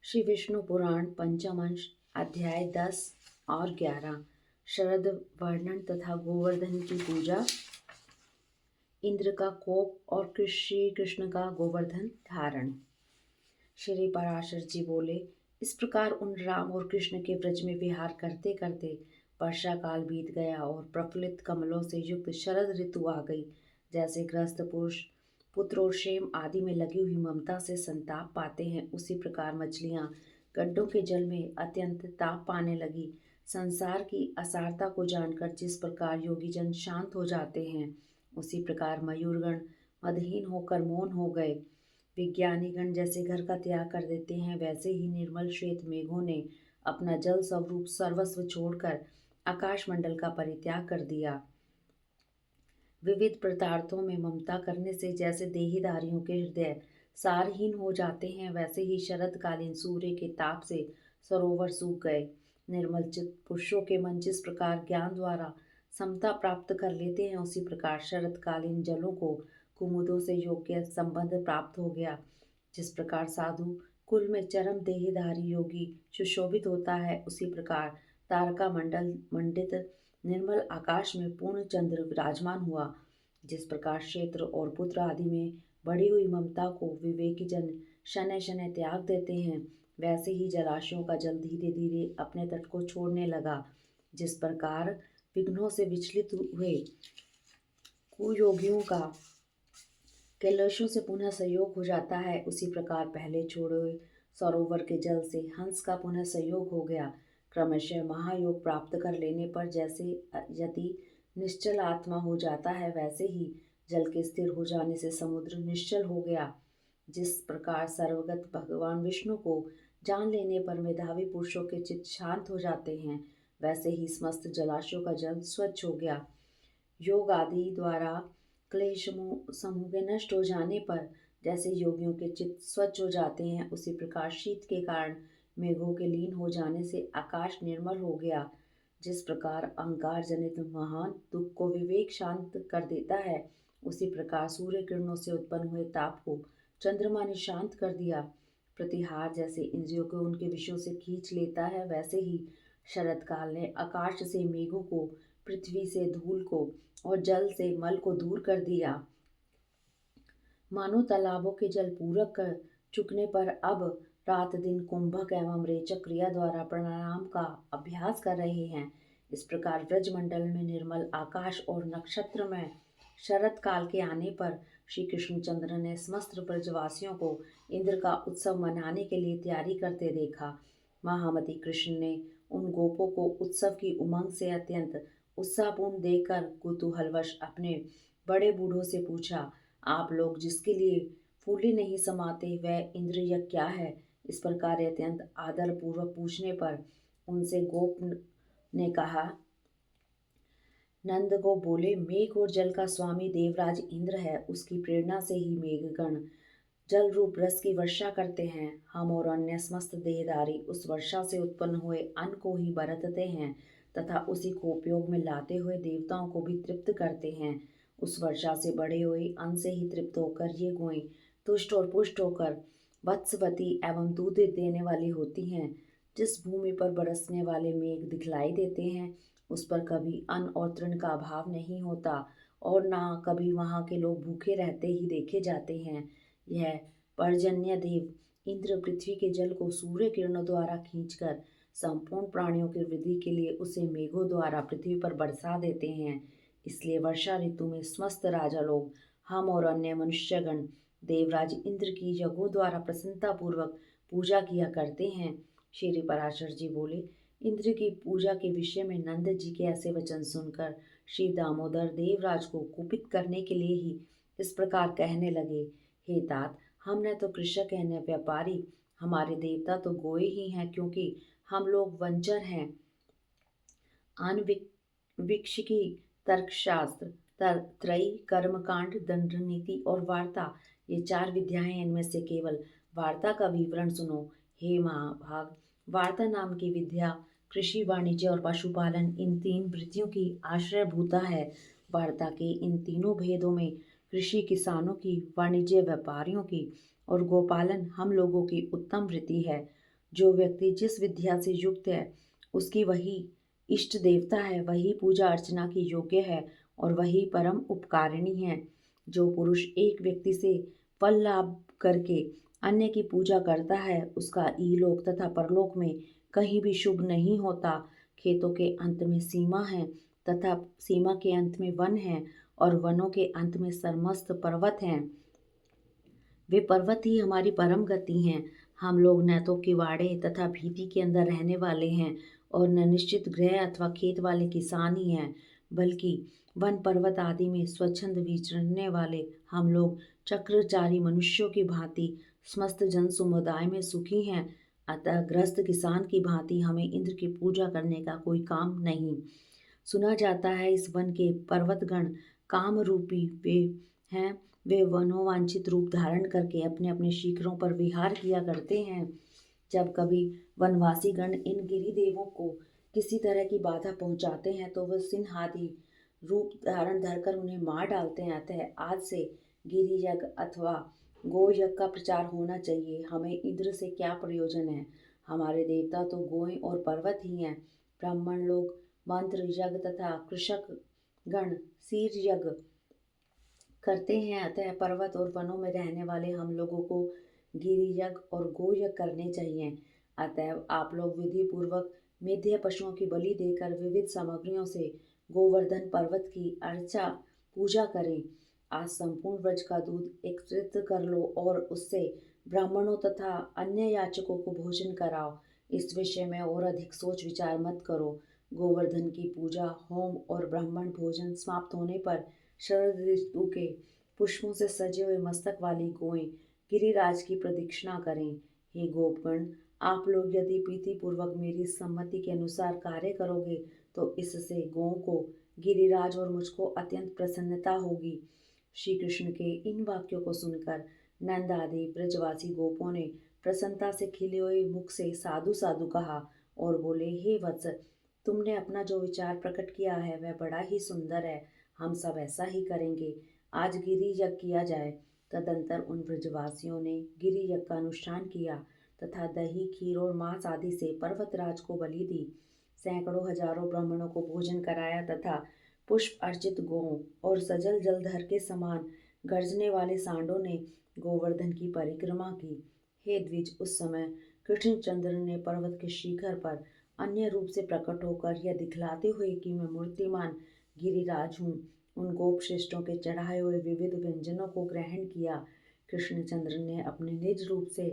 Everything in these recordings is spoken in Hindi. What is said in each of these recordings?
श्री विष्णु पुराण पंचम अंश अध्याय 10 और 11 शरद वर्णन तथा गोवर्धन की पूजा, इंद्र का कोप और श्री कृष्ण का गोवर्धन धारण। श्री पराशर जी बोले, इस प्रकार उन राम और कृष्ण के ब्रज में विहार करते करते वर्षा काल बीत गया और प्रफुल्लित कमलों से युक्त शरद ऋतु आ गई। जैसे गृहस्थ पुरुष पुत्र और क्षेम आदि में लगी हुई ममता से संताप पाते हैं, उसी प्रकार मछलियां गड्ढों के जल में अत्यंत ताप पाने लगी। संसार की असारता को जानकर जिस प्रकार योगीजन शांत हो जाते हैं, उसी प्रकार मयूरगण मदहीन होकर मौन हो गए। विज्ञानीगण जैसे घर का त्याग कर देते हैं, वैसे ही निर्मल श्वेत मेघों ने अपना जल स्वरूप सर्वस्व छोड़कर आकाश मंडल का परित्याग कर दिया। विविध पदार्थों में ममता करने से जैसे देहीधारियों के हृदय सारहीन हो जाते हैं, वैसे ही शरदकालीन सूर्य के ताप से सरोवर सूख गए। निर्मल चित्त पुरुषों के मन जिस प्रकार ज्ञान द्वारा समता प्राप्त कर लेते हैं, उसी प्रकार शरदकालीन जलों को कुमुदों से योग्य संबंध प्राप्त हो गया। जिस प्रकार साधु कुल में चरम देहधारी योगी सुशोभित होता है, उसी प्रकार तारका मंडल मंडित निर्मल आकाश में पूर्ण चंद्र विराजमान हुआ। जिस प्रकार क्षेत्र और पुत्र आदि में बढ़ी हुई ममता को विवेकी जन शनै शनै त्याग देते हैं, वैसे ही जलाशयों का जल धीरे धीरे अपने तट को छोड़ने लगा। जिस प्रकार विघ्नों से विचलित हुए कुयोगियों का कैलाशों से पुनः संयोग हो जाता है, उसी प्रकार पहले छोड़े सरोवर के जल से हंस का पुनः संयोग हो गया। क्रमशः महायोग प्राप्त कर लेने पर जैसे यदि निश्चल आत्मा हो जाता है, वैसे ही जल के स्थिर हो जाने से समुद्र निश्चल हो गया। जिस प्रकार सर्वगत भगवान विष्णु को जान लेने पर मेधावी पुरुषों के चित्त शांत हो जाते हैं, वैसे ही समस्त जलाशयों का जल स्वच्छ हो गया। योग आदि द्वारा क्लेश समूह के नष्ट हो जाने पर जैसे योगियों के चित्त स्वच्छ हो जाते हैं, उसी प्रकार शीत के कारण मेघों के लीन हो जाने से आकाश निर्मल हो गया। जिस प्रकार अहंकार जनित महान दुख को विवेक शांत कर देता है, उसी प्रकार सूर्य किरणों से उत्पन्न हुए ताप को चंद्रमा ने शांत कर दिया। प्रतिहार जैसे इंद्रियों को उनके विषयों से खींच लेता है, वैसे ही शरद काल ने आकाश से मेघों को, पृथ्वी से धूल को और जल से मल को दूर कर दिया। मानो तालाबों के जल पूरक कर चुकने पर अब रात दिन कुंभक एवं रेचक क्रिया द्वारा प्राणायाम का अभ्यास कर रहे हैं। इस प्रकार ब्रजमंडल में निर्मल आकाश और नक्षत्र में शरद काल के आने पर श्री कृष्णचंद्र ने समस्त ब्रजवासियों को इंद्र का उत्सव मनाने के लिए तैयारी करते देखा। महामती कृष्ण ने उन गोपों को उत्सव की उमंग से अत्यंत उत्साहपूर्ण देखकर कुतूहलवश अपने बड़े बूढ़ों से पूछा, आप लोग जिसके लिए फूले नहीं समाते वह इंद्र यज्ञ क्या है? इस प्रकार अत्यंत आदर पूर्वक पूछने पर उनसे गोप ने कहा, नंद को बोले, मेघ और जल का स्वामी देवराज इंद्र है, उसकी प्रेरणा से ही मेघगण जल रूप रस की वर्षा करते हैं। हम और अन्य समस्त देहधारी उस वर्षा से उत्पन्न हुए अन्न को ही बरतते हैं तथा उसी को उपयोग में लाते हुए देवताओं को भी तृप्त करते हैं। उस वर्षा से बढ़े हुए अन्न से ही तृप्त होकर ये गोएं तुष्ट और पुष्ट होकर वत्सवती एवं दूध देने वाली होती हैं। जिस भूमि पर बरसने वाले मेघ दिखलाई देते हैं, उस पर कभी अन्न और तृण का अभाव नहीं होता और ना कभी वहाँ के लोग भूखे रहते ही देखे जाते हैं। यह पर्जन्य देव इंद्र पृथ्वी के जल को सूर्य किरणों द्वारा खींचकर संपूर्ण प्राणियों की वृद्धि के लिए उसे मेघों द्वारा पृथ्वी पर बरसा देते हैं। इसलिए वर्षा ऋतु में समस्त राजा लोग, हम और अन्य मनुष्यगण देवराज इंद्र की यज्ञों द्वारा प्रसन्नता पूर्वक पूजा किया करते हैं। श्री पराशर जी बोले, इंद्र की पूजा के विषय में नंद जी के ऐसे वचन सुनकर श्री दामोदर देवराज को कुपित करने के लिए ही इस प्रकार कहने लगे, हे तात, हम न तो कृषक हैं न व्यापारी, हमारे देवता तो गोए ही हैं, क्योंकि हम लोग वंचर हैं। आनविक्षिकी तर्कशास्त्र, त्रयी, कर्मकांड, दंड नीति और वार्ता, ये 4 विद्याएं, इनमें से केवल वार्ता का विवरण सुनो। हे महाभाग, वार्ता नाम की विद्या कृषि, वाणिज्य और पशुपालन, इन 3 वृत्तियों की आश्रयभूता है। वार्ता के इन तीनों भेदों में कृषि किसानों की, वाणिज्य व्यापारियों की और गोपालन हम लोगों की उत्तम वृत्ति है। जो व्यक्ति जिस विद्या से युक्त है उसकी वही इष्ट देवता है, वही पूजा अर्चना की योग्य है और वही परम उपकारिणी है। जो पुरुष एक व्यक्ति से फल लाभ करके अन्य की पूजा करता है उसका इहलोक तथा परलोक में कहीं भी शुभ नहीं होता। खेतों के अंत में सीमा है तथा सीमा के अंत में वन है और वनों के अंत में समस्त पर्वत हैं। वे पर्वत ही हमारी परम गति हैं। हम लोग न तो किवाड़े तथा भीति के अंदर रहने वाले हैं और न निश्चित गृह अथवा खेत वाले किसान ही हैं, बल्कि वन पर्वत आदि में स्वच्छंद विचरने वाले हम लोग चक्रचारी मनुष्यों की भांति समस्त जन समुदाय में सुखी हैं। अतः ग्रस्त किसान की भांति हमें इंद्र की पूजा करने का कोई काम नहीं। सुना जाता है इस वन के पर्वतगण काम रूपी वे हैं। वे मनोवांछित रूप धारण करके अपने अपने शिखरों पर विहार किया करते हैं। जब कभी वनवासी गण इन गिरिदेवों को किसी तरह की बाधा पहुंचाते हैं तो वह सिंह आदि रूप धारण धरकर उन्हें मार डालते हैं। अतः आज से गिरि यज्ञ अथवा गो यज्ञ का प्रचार होना चाहिए। हमें इंद्र से क्या प्रयोजन है? हमारे देवता तो गोएं और पर्वत ही हैं। ब्राह्मण लोग मंत्र यज्ञ तथा कृषक गण सीर यज्ञ करते हैं। अतः पर्वत और वनों में रहने वाले हम लोगों को गिरि यज्ञ और गो यज्ञ करने चाहिए। अतः आप लोग विधि पूर्वक मेध्य पशुओं की बलि देकर विविध सामग्रियों से गोवर्धन पर्वत की अर्चा पूजा करें। आज संपूर्ण व्रज का दूध एकत्रित कर लो और उससे ब्राह्मणों तथा अन्य याचकों को भोजन कराओ। इस विषय में और अधिक सोच विचार मत करो। गोवर्धन की पूजा, होम और ब्राह्मण भोजन समाप्त होने पर शरद ऋतु के पुष्पों से सजे हुए मस्तक वाली गोएं गिरिराज की प्रदक्षिणा करें। हे गोपगण, आप लोग यदि प्रीतिपूर्वक मेरी सम्मति के अनुसार कार्य करोगे तो इससे गौं को, गिरिराज और मुझको अत्यंत प्रसन्नता होगी। श्री कृष्ण के इन वाक्यों को सुनकर नंद आदि ब्रजवासी गोपों ने प्रसन्नता से खिले हुए मुख से साधु साधु कहा और बोले, हे वत्स, तुमने अपना जो विचार प्रकट किया है वह बड़ा ही सुंदर है। हम सब ऐसा ही करेंगे। आज गिरि यज्ञ किया जाए। तदंतर उन ब्रजवासियों ने गिरि यज्ञ का अनुष्ठान किया तथा दही, खीर और मांस आदि से पर्वतराज को बलि दी। सैकड़ों हजारों ब्राह्मणों को भोजन कराया तथा पुष्प अर्चित गौं और सजल जलधर के समान गर्जने वाले सांडों ने गोवर्धन की परिक्रमा की। हे द्विज, उस समय कृष्णचंद्र ने पर्वत के शिखर पर अन्य रूप से प्रकट होकर यह दिखलाते हुए कि मैं मूर्तिमान गिरिराज हूँ, उन गोप श्रेष्ठों के चढ़ाए हुए विविध व्यंजनों को ग्रहण किया। कृष्णचंद्र ने अपने निज रूप से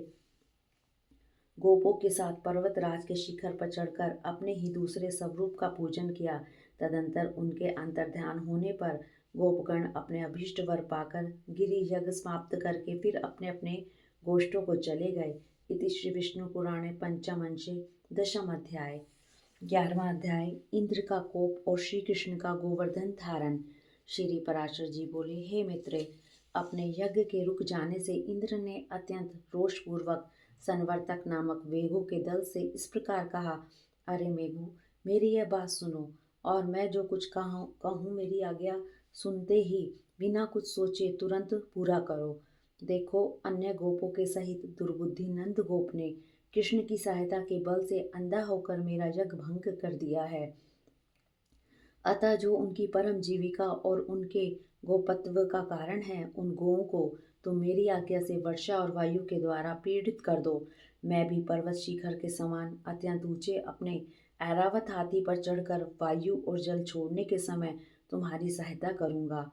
गोपों के साथ पर्वतराज के शिखर पर चढ़कर अपने ही दूसरे स्वरूप का पूजन किया। तदंतर उनके अंतर्ध्यान होने पर गोपगण अपने अभीष्ट वर पाकर गिरि यज्ञ समाप्त करके फिर अपने अपने गोष्ठों को चले गए। इति श्री विष्णु पुराणे पंचमंशे दशम अध्याय। 11वां अध्याय, इंद्र का कोप और श्री कृष्ण का गोवर्धन धारण। श्री पराशर जी बोले, हे मित्रे, अपने यज्ञ के रुक जाने से इंद्र ने अत्यंत रोषपूर्वक संवर्तक नामक मेघों के दल से इस प्रकार कहा, अरे मेघों, मेरी यह बात सुनो और मैं जो कुछ कहूँ मेरी आज्ञा सुनते ही बिना कुछ सोचे तुरंत पूरा करो। देखो, अन्य गोपों के सहित दुर्बुद्धि नंद गोप ने कृष्ण की सहायता के बल से अंधा होकर मेरा यज्ञ भंग कर दिया है। अतः जो उनकी परम जीविका और उनके गोपत्व का कारण है, उन गोओं को तो मेरी आज्ञा से वर्षा और वायु के द्वारा पीड़ित कर दो। मैं भी पर्वत शिखर के समान अत्यंत ऊंचे अपने ऐरावत हाथी पर चढ़कर वायु और जल छोड़ने के समय तुम्हारी सहायता करूंगा।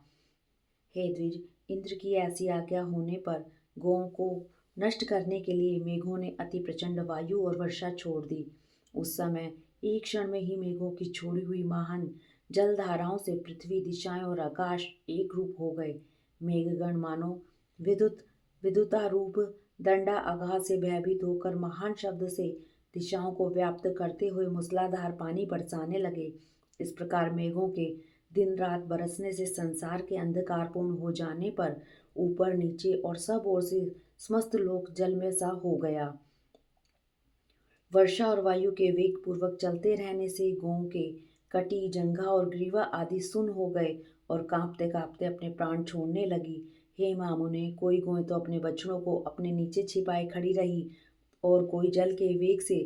हे द्विज, इंद्र की ऐसी आज्ञा होने पर गोओं को नष्ट करने के लिए मेघों ने अति प्रचंड वायु और वर्षा छोड़ दी। उस समय एक क्षण में ही मेघों की छोड़ी हुई महान जलधाराओं से पृथ्वी, दिशाएं और आकाश एक रूप हो गए। मेघगण मानो विद्युतारूप दंडा आघात से भयभीत होकर महान शब्द से दिशाओं को व्याप्त करते हुए मूसलाधार पानी बरसाने लगे। इस प्रकार मेघों के दिन रात बरसने से संसार के अंधकारपूर्ण हो जाने पर ऊपर नीचे और सब ओर से समस्त लोक जल में सा हो गया। वर्षा और वायु के वेग पूर्वक चलते रहने से गोओं के कटी, जंघा और ग्रीवा आदि सुन्न हो गए और कांपते कांपते अपने प्राण छोड़ने लगी। हे मामुने, कोई गोएं तो अपने बछड़ों को अपने नीचे छिपाए खड़ी रही और कोई जल के वेग से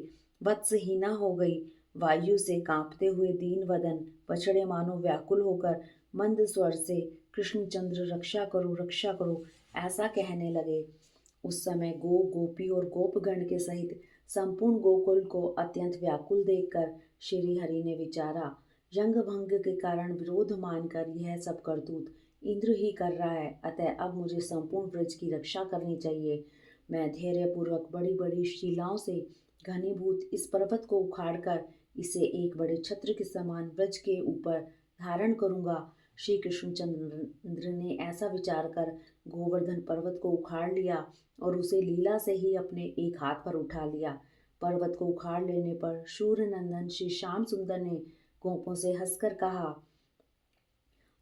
वत्सहीना हो गई। वायु से कांपते हुए दीन वदन बछड़े मानो व्याकुल होकर मंद स्वर से कृष्णचंद्र रक्षा करो ऐसा कहने लगे। उस समय गोपी और गोपगण के सहित संपूर्ण गोकुल को अत्यंत व्याकुल देखकर श्री हरि ने विचारा, यंग भंग के कारण विरोध मानकर यह सब करतूत इंद्र ही कर रहा है, अतः अब मुझे संपूर्ण ब्रज की रक्षा करनी चाहिए। मैं धैर्यपूर्वक बड़ी बड़ी शिलाओं से घनीभूत इस पर्वत को उखाड़कर इसे एक बड़े छत्र के समान ब्रज के ऊपर धारण करूंगा। श्री कृष्णचंद्र ने ऐसा विचार कर गोवर्धन पर्वत को उखाड़ लिया और उसे लीला से ही अपने एक हाथ पर उठा लिया। पर्वत को उखाड़ लेने पर शूरनंदन श्री श्याम सुंदर ने गोपों से हंसकर कहा,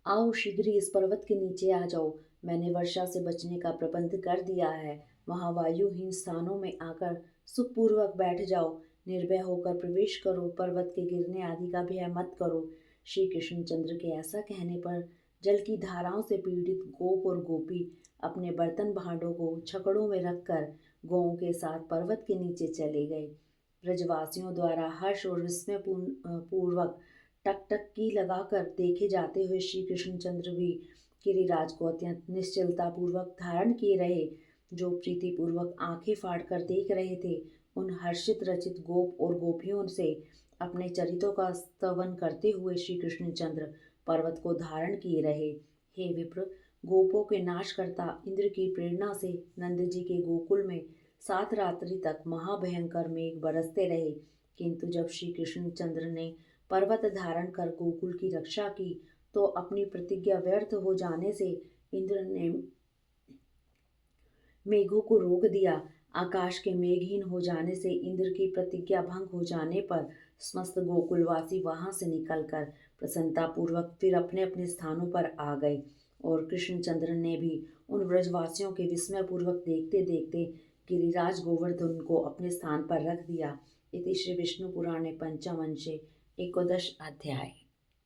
आओ शीघ्र ही इस पर्वत के नीचे आ जाओ। मैंने वर्षा से बचने का प्रबंध कर दिया है। वहां वायुहीन स्थानों में आकर सुखपूर्वक बैठ जाओ। निर्भय होकर प्रवेश करो। पर्वत के गिरने आदि का भय मत करो। श्री कृष्णचंद्र के ऐसा कहने पर जल की धाराओं से पीड़ित गोप और गोपी अपने बर्तन भांडों को छकड़ों में रखकर गौओं के साथ पर्वत के नीचे चले गए। ब्रजवासियों द्वारा हर्ष और विस्मय पूर्वक टकटकी लगाकर देखे जाते हुए श्री कृष्णचंद्र भी गिरिराज को अत्यंत निश्चलता पूर्वक धारण किए रहे। जो प्रीतिपूर्वक आंखें फाड़कर देख रहे थे, उन हर्षित रचित गोप और गोपियों से अपने चरित्रों का स्तवन करते हुए श्री कृष्णचंद्र पर्वत को धारण किए रहे। हे विप्र, गोपों के नाश करता इंद्र की प्रेरणा से नंद जी के गोकुल में 7 रात्रि तक महाभयंकर मेघ बरसते रहे, किंतु जब श्री कृष्णचंद्र ने पर्वत धारण कर गोकुल की रक्षा की तो अपनी प्रतिज्ञा व्यर्थ हो जाने से इंद्र ने मेघों को रोक दिया। आकाश के मेघहीन हो जाने से इंद्र की प्रतिज्ञा भंग हो जाने पर समस्त गोकुलवासी वहां से निकलकर प्रसन्नतापूर्वक फिर अपने अपने स्थानों पर आ गए और कृष्णचंद्र ने भी उन ब्रजवासियों के विस्मयपूर्वक देखते देखते गिरिराज गोवर्धन को अपने स्थान पर रख दिया। इति श्री विष्णु पुराणे पंचम अंशे एकोदश अध्याय।